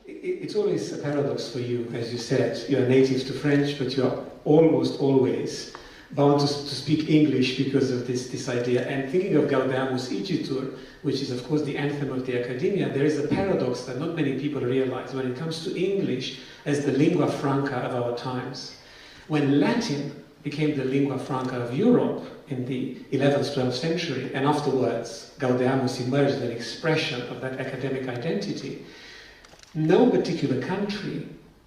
it's always a paradox for you, as you said. You are native to French, but you are almost always bound to speak English because of this idea. And thinking of Gaudeamus Igitur, which is of course the anthem of the academia, there is a paradox that not many people realize when it comes to English as the lingua franca of our times. When Latin became the lingua franca of Europe in the 11th, 12th century, and afterwards Gaudeamus emerged as an expression of that academic identity, no particular country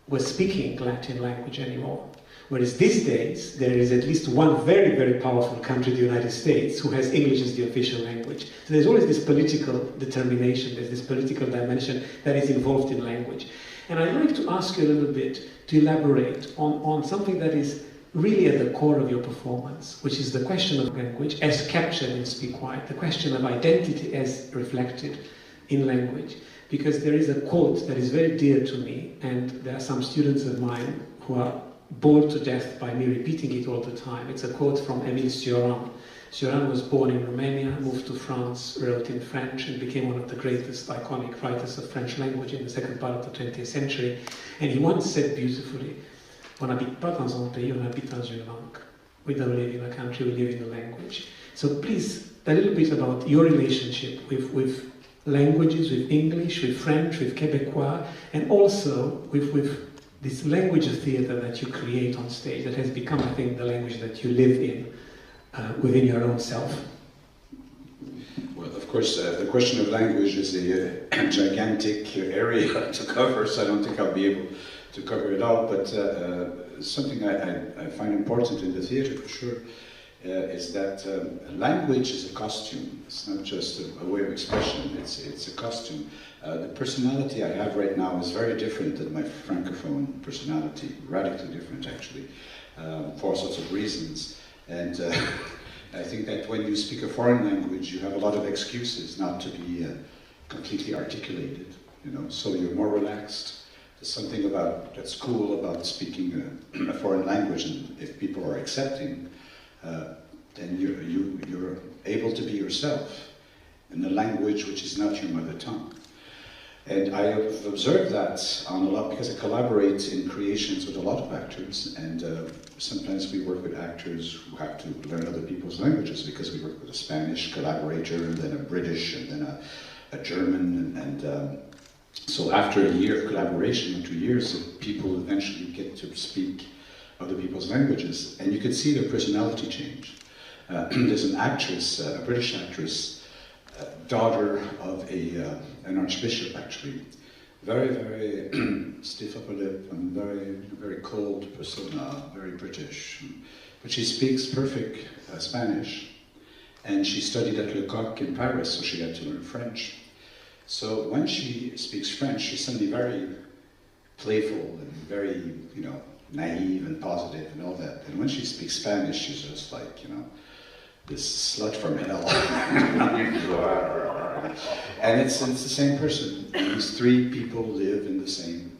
was speaking Latin language anymore. Whereas these days, there is at least one very, very powerful country, the United States, who has English as the official language. So there's always this political determination, there's this political dimension that is involved in language. And I'd like to ask you a little bit to elaborate on something that is really at the core of your performance, which is the question of language as captured in Speak White, the question of identity as reflected in language. Because there is a quote that is very dear to me, and there are some students of mine who are bored to death by me repeating it all the time. It's a quote from Émile Cioran. Cioran was born in Romania, moved to France, wrote in French, and became one of the greatest iconic writers of French language in the second part of the 20th century. And he once said beautifully, "On n'habite pas dans un pays, on habite dans une langue." We don't live in a country, we live in a language. So please, a little bit about your relationship with languages, with English, with French, with Quebecois, and also with this language of theatre that you create on stage that has become, I think, the language that you live in within your own self. Well, of course, the question of language is a gigantic area to cover, so I don't think I'll be able to cover it all, but something I find important in the theatre, for sure, is that language is a costume. It's not just a way of expression, it's a costume. The personality I have right now is very different than my Francophone personality, radically different actually, for all sorts of reasons. And I think that when you speak a foreign language, you have a lot of excuses not to be completely articulated, you know, so you're more relaxed. There's something that's cool about speaking a foreign language, and if people are accepting, then you're able to be yourself in a language which is not your mother tongue. And I have observed that on a lot, because I collaborate in creations with a lot of actors, and sometimes we work with actors who have to learn other people's languages, because we work with a Spanish collaborator, and then a British, and then a German, and so after a year of collaboration, 2 years, people eventually get to speak other people's languages, and you can see their personality change. There's an actress, a British actress, daughter of an archbishop, actually. Very, very stiff upper lip, and very, very cold persona, very British. But she speaks perfect Spanish, and she studied at Lecoq in Paris, so she had to learn French. So when she speaks French, she's suddenly very playful and very, you know, naive and positive and all that. And when she speaks Spanish, she's just like, you know, this slut from hell. And it's the same person. These three people live in the same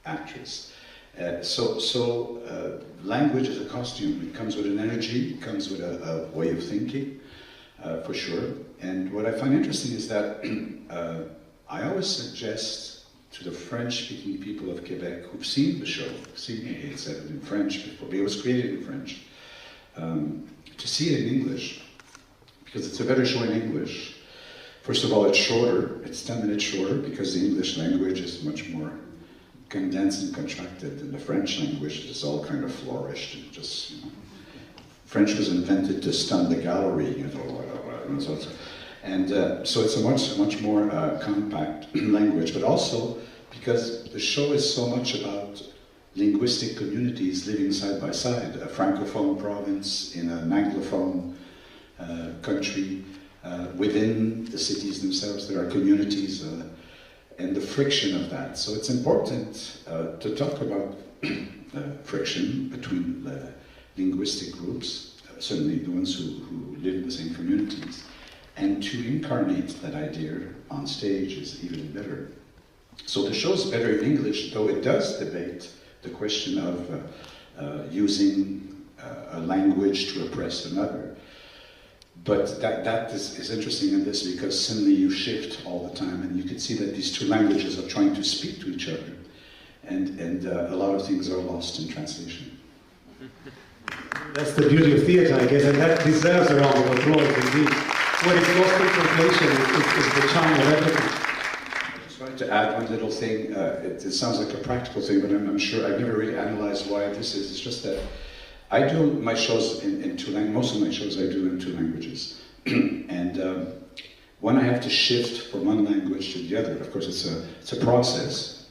actress. So language is a costume. It comes with an energy, it comes with a way of thinking, for sure. And what I find interesting is that I always suggest to the French-speaking people of Quebec who've seen the show, seen it said in French before, but it was created in French, to see it in English, because it's a better show in English. First of all, it's shorter, it's 10 minutes shorter, because the English language is much more condensed and contracted than the French language. It's all kind of flourished, and just, you know. French was invented to stun the gallery, you know, and so it's a much more compact language, but also because the show is so much about linguistic communities living side by side, a francophone province in an anglophone country. Within the cities themselves, there are communities and the friction of that. So it's important to talk about friction between the linguistic groups, certainly the ones who live in the same communities, and to incarnate that idea on stage is even better. So the show is better in English, though it does debate the question of using a language to oppress another. But that is interesting in this because suddenly you shift all the time, and you can see that these two languages are trying to speak to each other, and a lot of things are lost in translation. That's the beauty of theatre, I guess, and that deserves a round of applause indeed. What is lost in translation is the charm of everything. I just wanted to add one little thing. It sounds like a practical thing, but I'm sure I've never really analyzed why this is. It's just that I do my shows in two languages. Most of my shows I do in two languages. And when I have to shift from one language to the other, of course it's a process,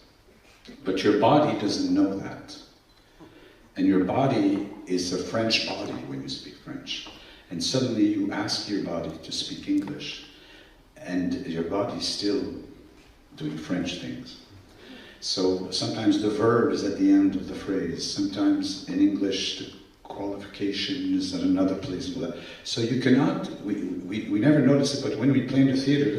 but your body doesn't know that. And your body is a French body when you speak French. And suddenly you ask your body to speak English, and your body's still doing French things. So sometimes the verb is at the end of the phrase. Sometimes in English the qualification is at another place. So you cannot, we never notice it, but when we play in the theater,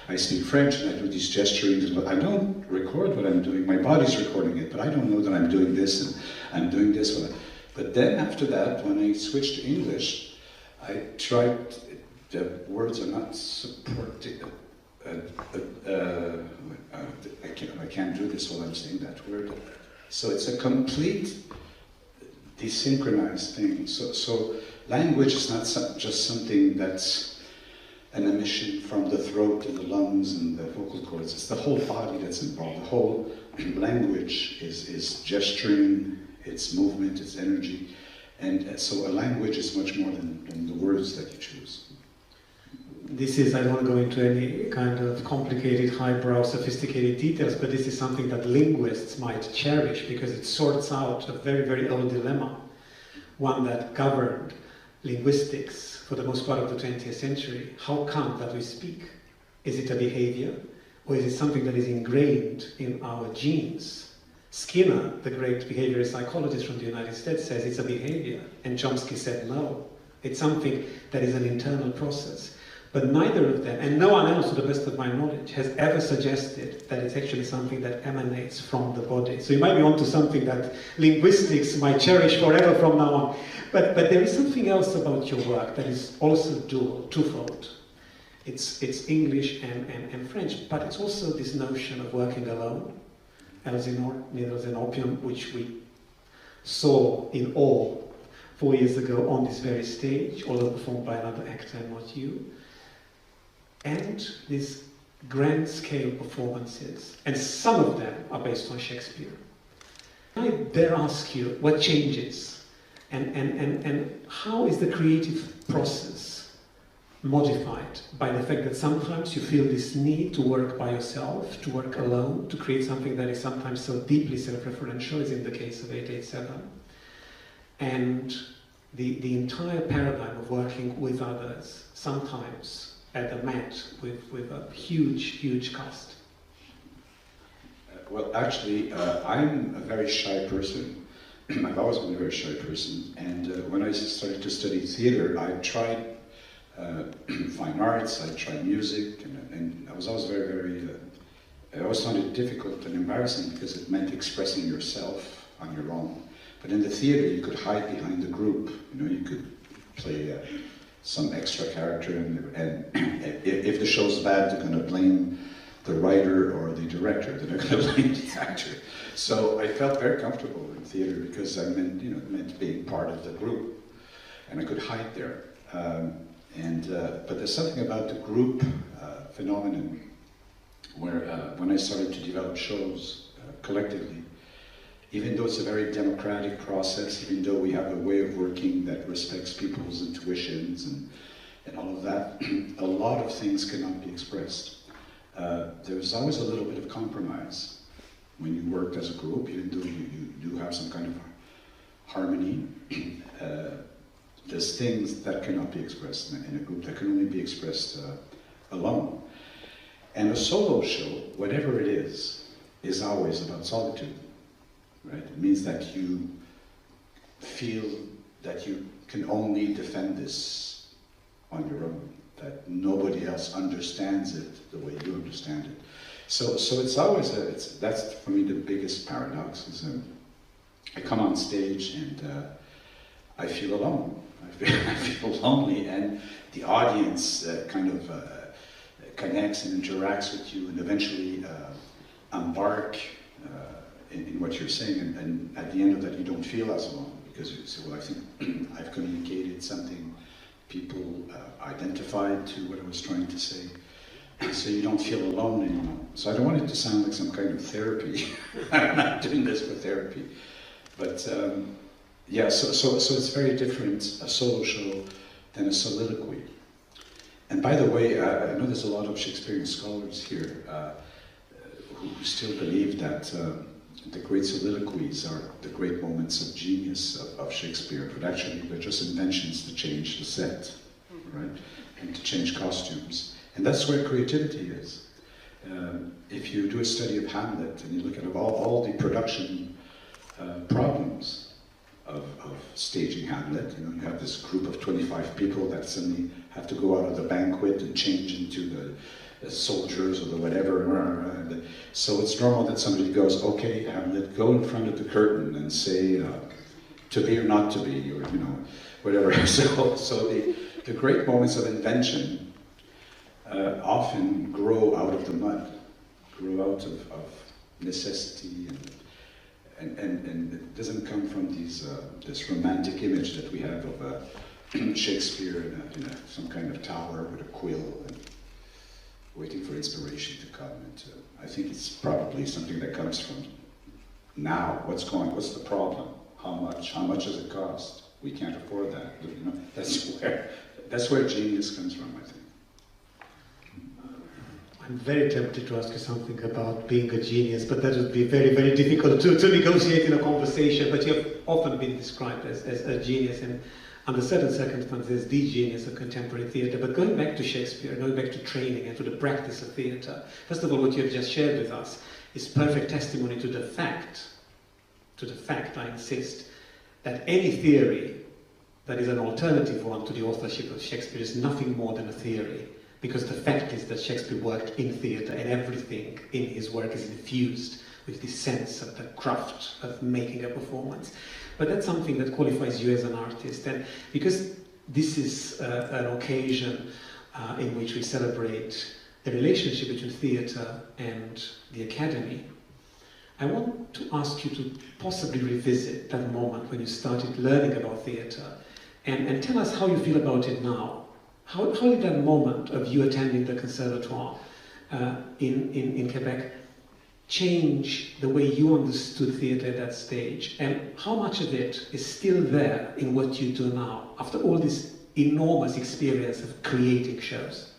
I speak French and I do these gesturings, but I don't record what I'm doing. My body's recording it, but I don't know that I'm doing this and I'm doing this. But then after that, when I switched to English, I tried, the words are not supported. I can't do this while I'm saying that word. So it's a complete desynchronized thing. So language is not just something that's an emission from the throat and the lungs and the vocal cords. It's the whole body that's involved. The whole language is gesturing, it's movement, it's energy. And so a language is much more than the words that you choose. This is, I don't want to go into any kind of complicated, highbrow, sophisticated details, but this is something that linguists might cherish because it sorts out a very, very old dilemma, one that governed linguistics for the most part of the 20th century. How come that we speak? Is it a behavior, or is it something that is ingrained in our genes? Skinner, the great behaviorist psychologist from the United States, says it's a behavior, and Chomsky said no. It's something that is an internal process. But neither of them, and no one else to the best of my knowledge, has ever suggested that it's actually something that emanates from the body. So you might be onto something that linguistics might cherish forever from now on. But there is something else about your work that is also twofold. It's English and French, but it's also this notion of working alone. Elsinore, needles and opium, which we saw in awe 4 years ago on this very stage, although performed by another actor and not you. And these grand scale performances, and some of them are based on Shakespeare. I dare ask you, what changes? And how is the creative process modified by the fact that sometimes you feel this need to work by yourself, to work alone, to create something that is sometimes so deeply self-referential, as in the case of 887, and the entire paradigm of working with others, sometimes at the Met with a huge cast? Well, actually, I'm a very shy person. I've always been a very shy person, and when I started to study theater, I tried fine arts, I tried music, and I was always I always found it difficult and embarrassing because it meant expressing yourself on your own. But in the theater, you could hide behind the group. You know, you could play some extra character, and if the show's bad, they're going to blame the writer or the director. They're not going to blame the actor. So I felt very comfortable in theater because I meant being part of the group, and I could hide there. But there's something about the group phenomenon where when I started to develop shows collectively, even though it's a very democratic process, even though we have a way of working that respects people's intuitions and all of that, a lot of things cannot be expressed. There's always a little bit of compromise when you work as a group, even though you do have some kind of harmony. There's things that cannot be expressed in a group, that can only be expressed alone. And a solo show, whatever it is always about solitude. Right? It means that you feel that you can only defend this on your own, that nobody else understands it the way you understand it. So it's always that's for me the biggest paradox is I come on stage and I feel alone. I feel lonely, and the audience kind of connects and interacts with you, and eventually embark in what you're saying, and at the end of that you don't feel as alone, because you say, well, I think I've communicated something, people identified to what I was trying to say, so you don't feel alone anymore. So I don't want it to sound like some kind of therapy. I'm not doing this for therapy, but yeah, so it's very different, a solo show, than a soliloquy. And by the way, I know there's a lot of Shakespearean scholars here who still believe that the great soliloquies are the great moments of genius of Shakespeare, but actually they're just inventions to change the set, right? And to change costumes. And that's where creativity is. If you do a study of Hamlet and you look at all the production problems of staging Hamlet, you know, you have this group of 25 people that suddenly have to go out of the banquet and change into the soldiers or the whatever. So it's normal that somebody goes, okay, Hamlet, go in front of the curtain and say, to be or not to be, or, you know, whatever. So the great moments of invention often grow out of the mud, grow out of necessity, and it doesn't come from this romantic image that we have of Shakespeare in some kind of tower with a quill and waiting for inspiration to come. And I think it's probably something that comes from now. What's the problem? How much does it cost? We can't afford that. You know, that's where genius comes from, I think. I'm very tempted to ask you something about being a genius, but that would be very, very difficult to negotiate in a conversation. But you have often been described as a genius, and under certain circumstances, the genius of contemporary theatre. But going back to Shakespeare, going back to training and to the practice of theatre, first of all, what you have just shared with us is perfect testimony to the fact, I insist, that any theory that is an alternative one to the authorship of Shakespeare is nothing more than a theory. Because the fact is that Shakespeare worked in theatre, and everything in his work is infused with this sense of the craft of making a performance. But that's something that qualifies you as an artist. And because this is an occasion in which we celebrate the relationship between theatre and the academy, I want to ask you to possibly revisit that moment when you started learning about theatre, and tell us how you feel about it now. How did that moment of you attending the conservatoire in Quebec change the way you understood theatre at that stage? And how much of it is still there in what you do now, after all this enormous experience of creating shows?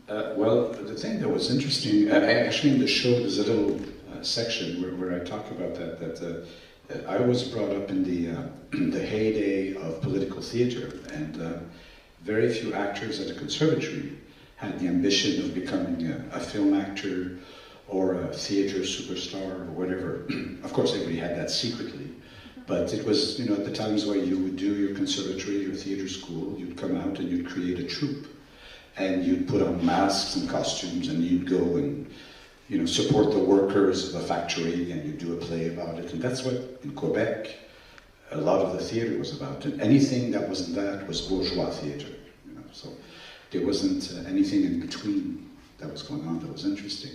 Well, the thing that was interesting, actually in the show there's a little section where I talk about that I was brought up in the heyday of political theatre, and very few actors at the conservatory had the ambition of becoming a film actor or a theatre superstar or whatever. Of course, everybody had that secretly, but it was, you know, at the times where you would do your conservatory, your theatre school, you'd come out and you'd create a troupe, and you'd put on masks and costumes, and you'd go and, you know, support the workers of the factory, and you'd do a play about it. And that's what, in Quebec, a lot of the theatre was about. And anything that wasn't that was bourgeois theatre, you know. So there wasn't anything in between that was going on that was interesting.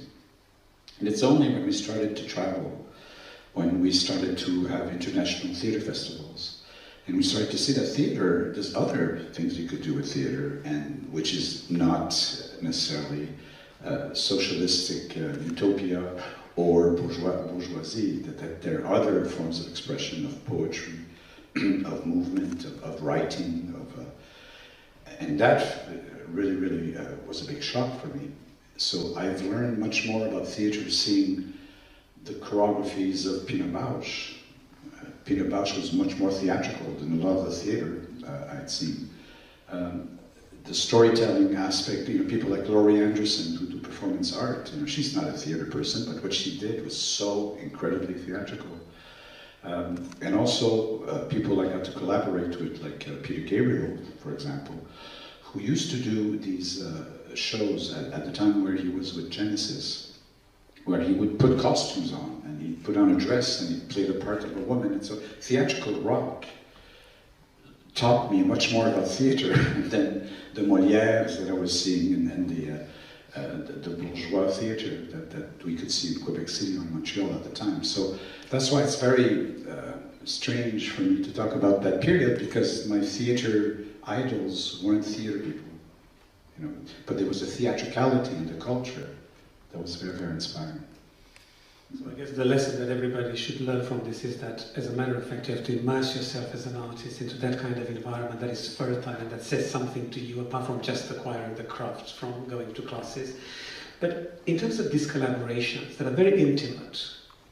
And it's only when we started to travel, when we started to have international theatre festivals, and we started to see that theatre, there's other things you could do with theatre, and which is not necessarily socialistic utopia or bourgeoisie, that there are other forms of expression, of poetry, of movement, of writing, and that really was a big shock for me. So I've learned much more about theatre seeing the choreographies of Pina Bausch. Pina Bausch was much more theatrical than a lot of the theatre I'd seen. The storytelling aspect, you know, people like Laurie Anderson who do performance art, you know, she's not a theatre person, but what she did was so incredibly theatrical. And also people I got to collaborate with, like Peter Gabriel, for example, who used to do these shows at the time where he was with Genesis, where he would put costumes on, and he'd put on a dress, and he'd play the part of a woman. And so theatrical rock taught me much more about theatre than the Molières that I was seeing and the bourgeois theatre that we could see in Quebec City or Montreal at the time. So that's why it's very strange for me to talk about that period, because my theatre idols weren't theatre people, you know, but there was a theatricality in the culture that was very, very inspiring. So I guess the lesson that everybody should learn from this is that, as a matter of fact, you have to immerse yourself as an artist into that kind of environment that is fertile and that says something to you, apart from just acquiring the craft from going to classes. But in terms of these collaborations that are very intimate,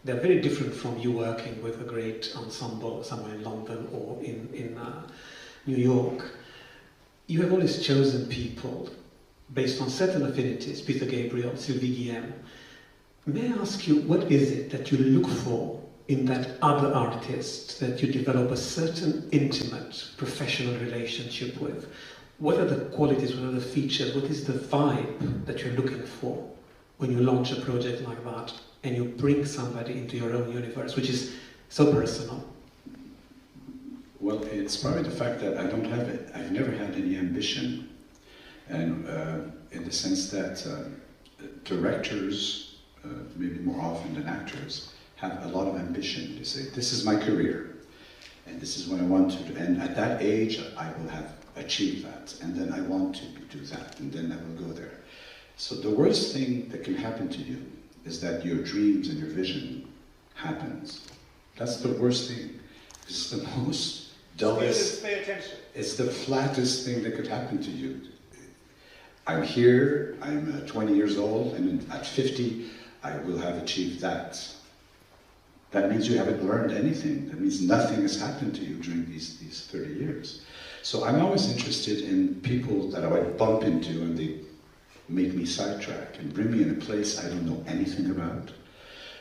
they're very different from you working with a great ensemble somewhere in London or in New York. You have always chosen people based on certain affinities, Peter Gabriel, Sylvie Guillem. May I ask you, what is it that you look for in that other artist that you develop a certain intimate professional relationship with? What are the qualities, what are the features, what is the vibe that you're looking for when you launch a project like that and you bring somebody into your own universe, which is so personal? Well, it's probably the fact that I've never had any ambition, and in the sense that directors, maybe more often than actors, have a lot of ambition. They say, this is my career, and this is what I want to do, and at that age I will have achieved that, and then I want to do that, and then I will go there. So the worst thing that can happen to you is that your dreams and your vision happens. That's the worst thing. It's the most dullest, pay attention. It's the flattest thing that could happen to you. I'm here, I'm 20 years old, and at 50, I will have achieved that. That means you haven't learned anything. That means nothing has happened to you during these 30 years. So I'm always interested in people that I would bump into and they make me sidetrack and bring me in a place I don't know anything about.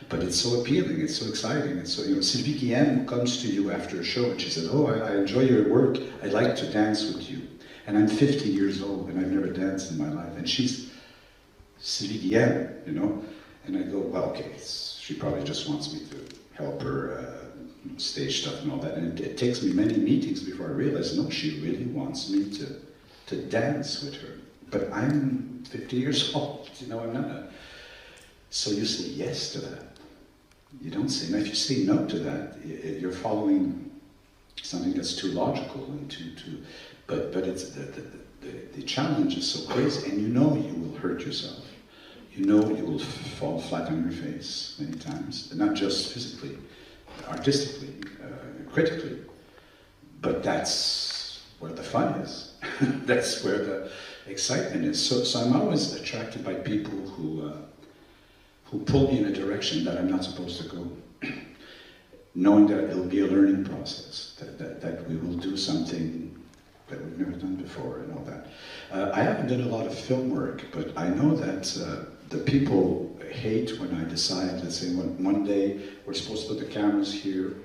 But it's so appealing, it's so exciting. And so, you know, Sylvie Guillem comes to you after a show and she says, oh, I enjoy your work, I'd like to dance with you. And I'm 50 years old and I've never danced in my life. And she's Sylvie Guillem, you know? And I go, well, okay, she probably just wants me to help her stage stuff and all that. And it takes me many meetings before I realize, no, she really wants me to dance with her. But I'm 50 years old, you know, I'm not So you say yes to that. You don't say, now if you say no to that, you're following something that's too logical and too but it's the challenge is so crazy, and you know you will hurt yourself. You know you will fall flat on your face many times, not just physically, artistically, critically. But that's where the fun is. That's where the excitement is. So I'm always attracted by people who pull me in a direction that I'm not supposed to go, knowing that it'll be a learning process, that we will do something that we've never done before and all that. I haven't done a lot of film work, but I know that the people hate when I decide, let's say one day we're supposed to put the cameras here,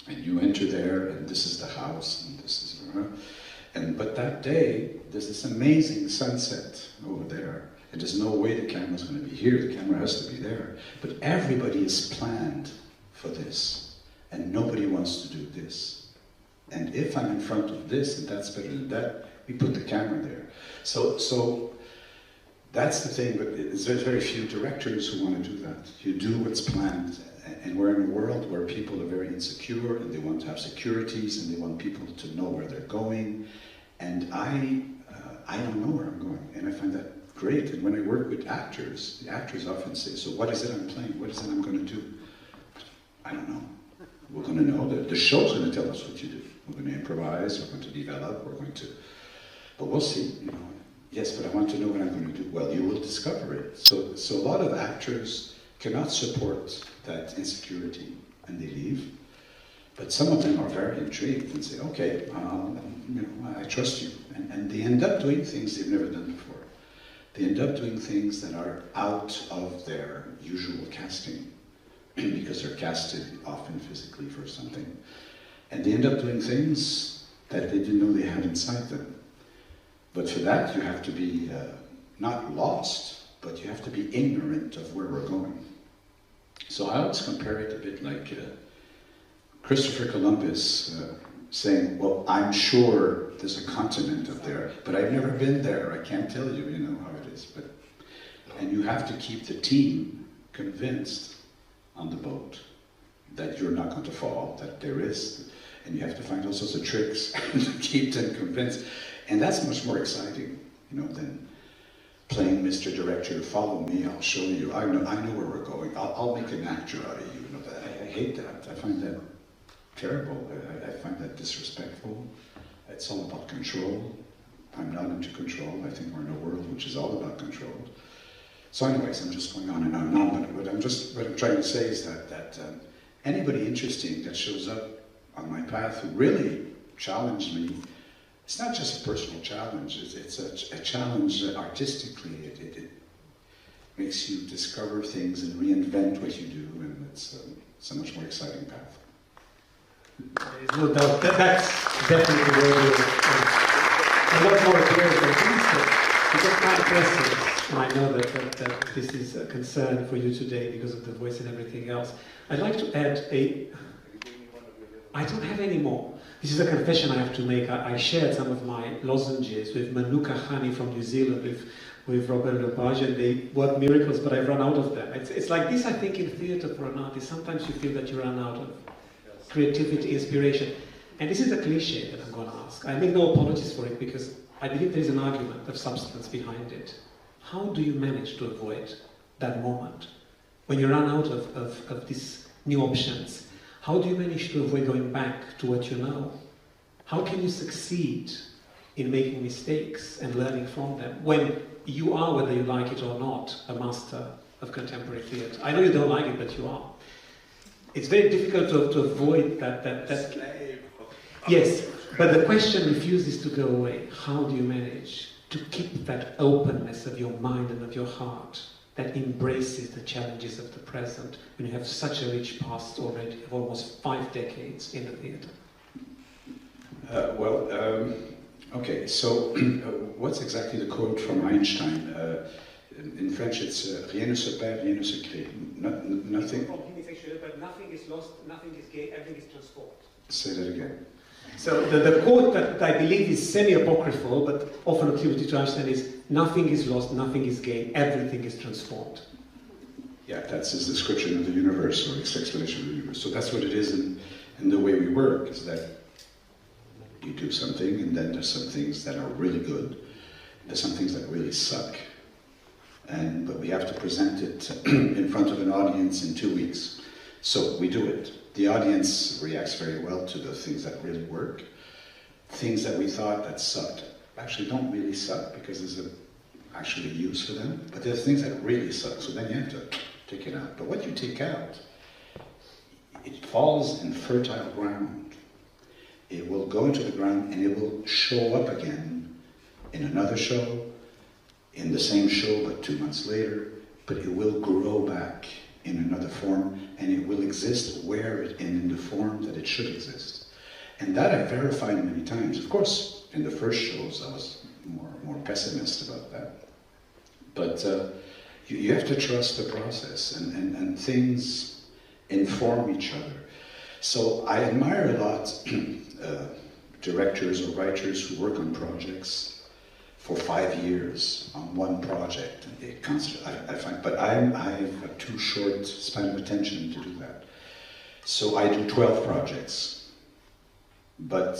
and you enter there, and this is the house, and this is, but that day, there's this amazing sunset over there, and there's no way the camera's going to be here, the camera has to be there. But everybody is planned for this, and nobody wants to do this. And if I'm in front of this, and that's better than that, we put the camera there. So that's the thing, but there's very few directors who want to do that. You do what's planned, and we're in a world where people are very insecure, and they want to have securities, and they want people to know where they're going. And I don't know where I'm going, and I find that great. And when I work with actors, the actors often say, so what is it I'm playing? What is it I'm going to do? I don't know. We're going to know. The show's going to tell us what you do. We're going to improvise, we're going to develop, we're going to... But we'll see, you know. Yes, but I want to know what I'm going to do. Well, you will discover it. So a lot of actors cannot support that insecurity, and they leave. But some of them are very intrigued and say, okay, you know, I trust you. And they end up doing things they've never done before. They end up doing things that are out of their usual casting, because they're casted often physically for something. And they end up doing things that they didn't know they had inside them. But for that, you have to be not lost, but you have to be ignorant of where we're going. So I always compare it a bit like Christopher Columbus saying, well, I'm sure there's a continent up there, but I've never been there. I can't tell you, you know how it is. And you have to keep the team convinced on the boat that you're not going to fall, that there is, and you have to find all sorts of tricks to keep them convinced. And that's much more exciting, you know, than playing Mr. Director, follow me, I'll show you, I know where we're going, I'll make an actor out of you. You know, I hate that. I find that terrible. I find that disrespectful. It's all about control. I'm not into control. I think we're in a world which is all about control. So anyways, I'm just going on and on and on, but what I'm trying to say is that anybody interesting that shows up on my path who really challenged me, it's not just a personal challenge, it's a challenge artistically. It makes you discover things and reinvent what you do, and it's a much more exciting path. There's no doubt that's definitely worthy of a lot more appearance than this. Because my impressive, and I know that this is a concern for you today because of the voice and everything else. I'd like to add I don't have any more. This is a confession I have to make. I shared some of my lozenges with Manuka honey from New Zealand with Robert Lepage, and they work miracles, but I've run out of them. It's like this, I think, in theatre for an artist. Sometimes you feel that you run out of creativity, inspiration. And this is a cliche that I'm going to ask. I make no apologies for it because I believe there is an argument of substance behind it. How do you manage to avoid that moment when you run out of these new options? How do you manage to avoid going back to what you know? How can you succeed in making mistakes and learning from them when you are, whether you like it or not, a master of contemporary theatre? I know you don't like it, but you are. It's very difficult to avoid that. Yes, but the question refuses to go away. How do you manage to keep that openness of your mind and of your heart that embraces the challenges of the present when you have such a rich past already of almost 5 decades in the theatre? Okay, so what's exactly the quote from Einstein? In French it's rien ne se perd, rien ne se crée. Nothing. But nothing is lost, nothing is gained, everything is transformed. Say that again. So the quote that I believe is semi-apocryphal, but often attributed to Einstein is, nothing is lost, nothing is gained, everything is transformed. Yeah, that's his description of the universe, or his explanation of the universe. So that's what it is in the way we work, is that you do something, and then there's some things that are really good, there's some things that really suck, but we have to present it in front of an audience in 2 weeks. So we do it. The audience reacts very well to the things that really work. Things that we thought that sucked actually don't really suck because there's actually a use for them. But there's things that really suck, so then you have to take it out. But what you take out, it falls in fertile ground. It will go into the ground and it will show up again in another show, in the same show but 2 months later, but it will grow back in another form, and it will exist where it, and in the form that it should exist. And that I've verified many times. Of course, in the first shows I was more pessimist about that. But you have to trust the process, and things inform each other. So I admire a lot directors or writers who work on projects for 5 years on one project. I find, but I have a too short span of attention to do that. So I do 12 projects. But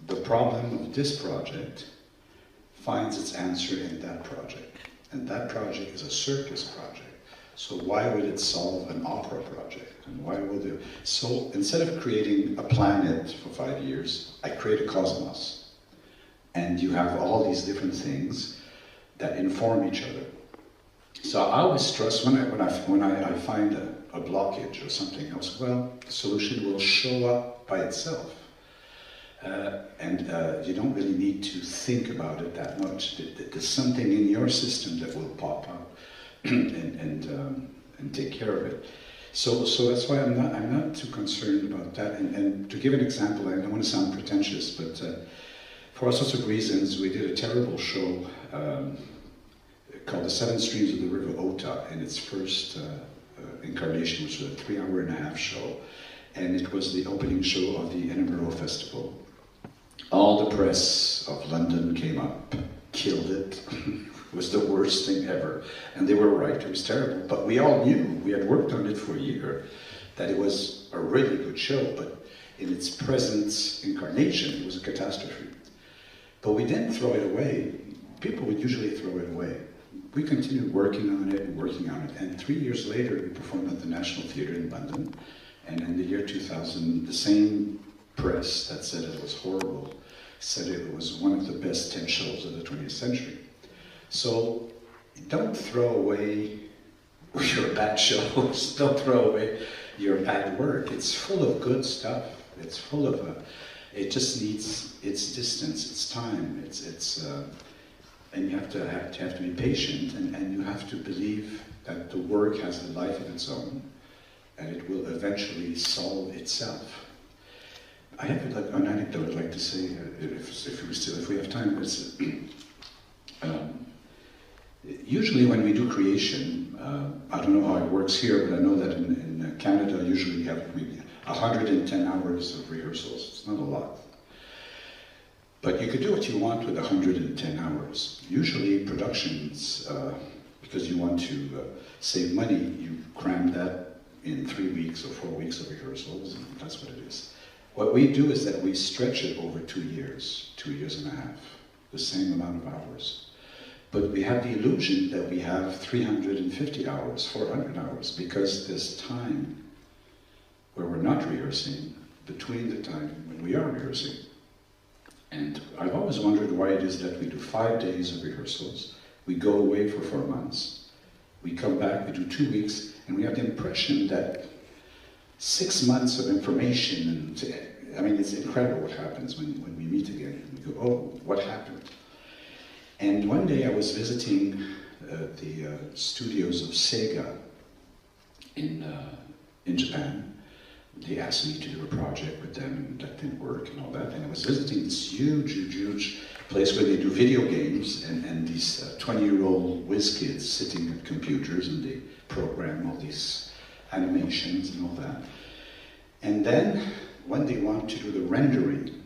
the problem of this project finds its answer in that project. And that project is a circus project. So why would it solve an opera project? And why would it? So instead of creating a planet for 5 years, I create a cosmos. And you have all these different things that inform each other. So I always trust when I find a blockage or something else, well, the solution will show up by itself. And you don't really need to think about it that much. There's something in your system that will pop up and take care of it. So that's why I'm not too concerned about that. And to give an example, I don't want to sound pretentious, but for all sorts of reasons, we did a terrible show called The Seven Streams of the River Ota in its first incarnation, which was a 3.5-hour show. And it was the opening show of the Edinburgh Festival. All the press of London came up, killed it. It was the worst thing ever. And they were right, it was terrible. But we all knew, we had worked on it for a year, that it was a really good show, but in its present incarnation, it was a catastrophe. But we didn't throw it away. People would usually throw it away. We continued working on it and working on it. And 3 years later, we performed at the National Theatre in London. And in the year 2000, the same press that said it was horrible said it was one of the best 10 shows of the 20th century. So don't throw away your bad shows. Don't throw away your bad work. It's full of good stuff. It's full of it just needs its distance, its time. And you have to be patient, and you have to believe that the work has a life of its own, and it will eventually solve itself. I have an anecdote I'd like to say, if we have time. Usually when we do creation, I don't know how it works here, but I know that in Canada usually we have maybe 110 hours of rehearsals. It's not a lot. But you could do what you want with 110 hours. Usually productions, because you want to save money, you cram that in 3 weeks or 4 weeks of rehearsals, and that's what it is. What we do is that we stretch it over 2 years, 2 years and a half, the same amount of hours. But we have the illusion that we have 350 hours, 400 hours, because there's time where we're not rehearsing between the time when we are rehearsing. And I've always wondered why it is that we do 5 days of rehearsals, we go away for 4 months, we come back, we do 2 weeks, and we have the impression that 6 months of information, and I mean, it's incredible what happens when we meet again. We go, oh, what happened? And one day I was visiting the studios of Sega in Japan. They asked me to do a project with them, and that didn't work and all that. And I was visiting this huge place where they do video games, and these 20-year-old whiz kids sitting at computers, and they program all these animations and all that. And then, when they want to do the rendering,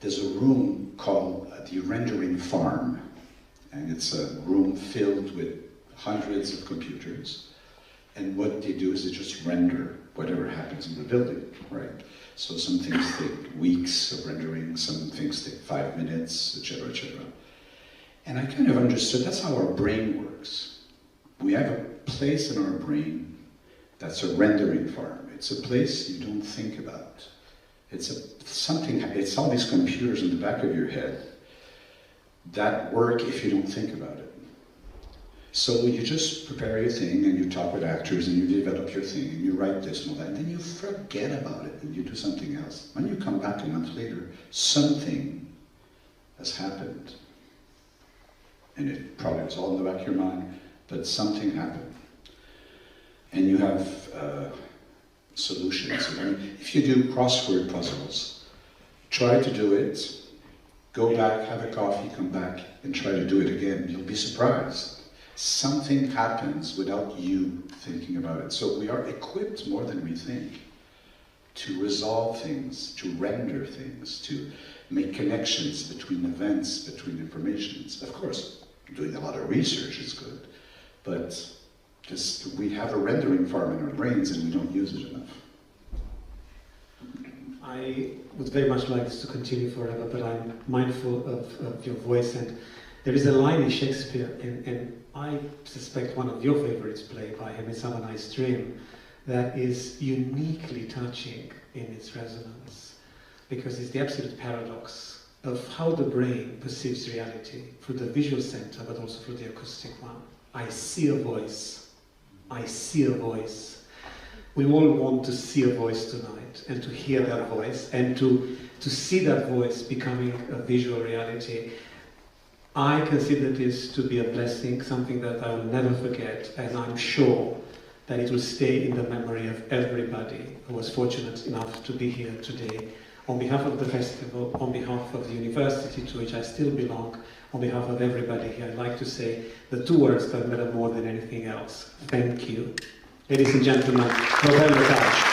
there's a room called the rendering farm, and it's a room filled with hundreds of computers, and what they do is they just render whatever happens in the building, right? So some things take weeks of rendering, some things take 5 minutes, etc., etc. And I kind of understood that's how our brain works. We have a place in our brain that's a rendering farm. It's a place you don't think about. It's all these computers in the back of your head that work if you don't think about it. So you just prepare your thing and you talk with actors and you develop your thing and you write this and all that, and then you forget about it and you do something else. When you come back a month later, something has happened. And it probably was all in the back of your mind, but something happened. And you have solutions. I mean, if you do crossword puzzles, try to do it, go back, have a coffee, come back, and try to do it again. You'll be surprised. Something happens without you thinking about it. So we are equipped more than we think to resolve things, to render things, to make connections between events, between informations. Of course, doing a lot of research is good, but just we have a rendering farm in our brains and we don't use it enough. I would very much like this to continue forever, but I'm mindful of your voice, and there is a line in Shakespeare, and I suspect one of your favorites play by him, Midsummer Night's Dream, that is uniquely touching in its resonance, because it's the absolute paradox of how the brain perceives reality through the visual center, but also through the acoustic one. I see a voice. I see a voice. We all want to see a voice tonight, and to hear that voice, and to see that voice becoming a visual reality. I consider this to be a blessing, something that I will never forget, and I'm sure that it will stay in the memory of everybody who was fortunate enough to be here today. On behalf of the festival, on behalf of the university to which I still belong, on behalf of everybody here, I'd like to say the 2 words that matter more than anything else. Thank you. Ladies and gentlemen, Robert Lepage.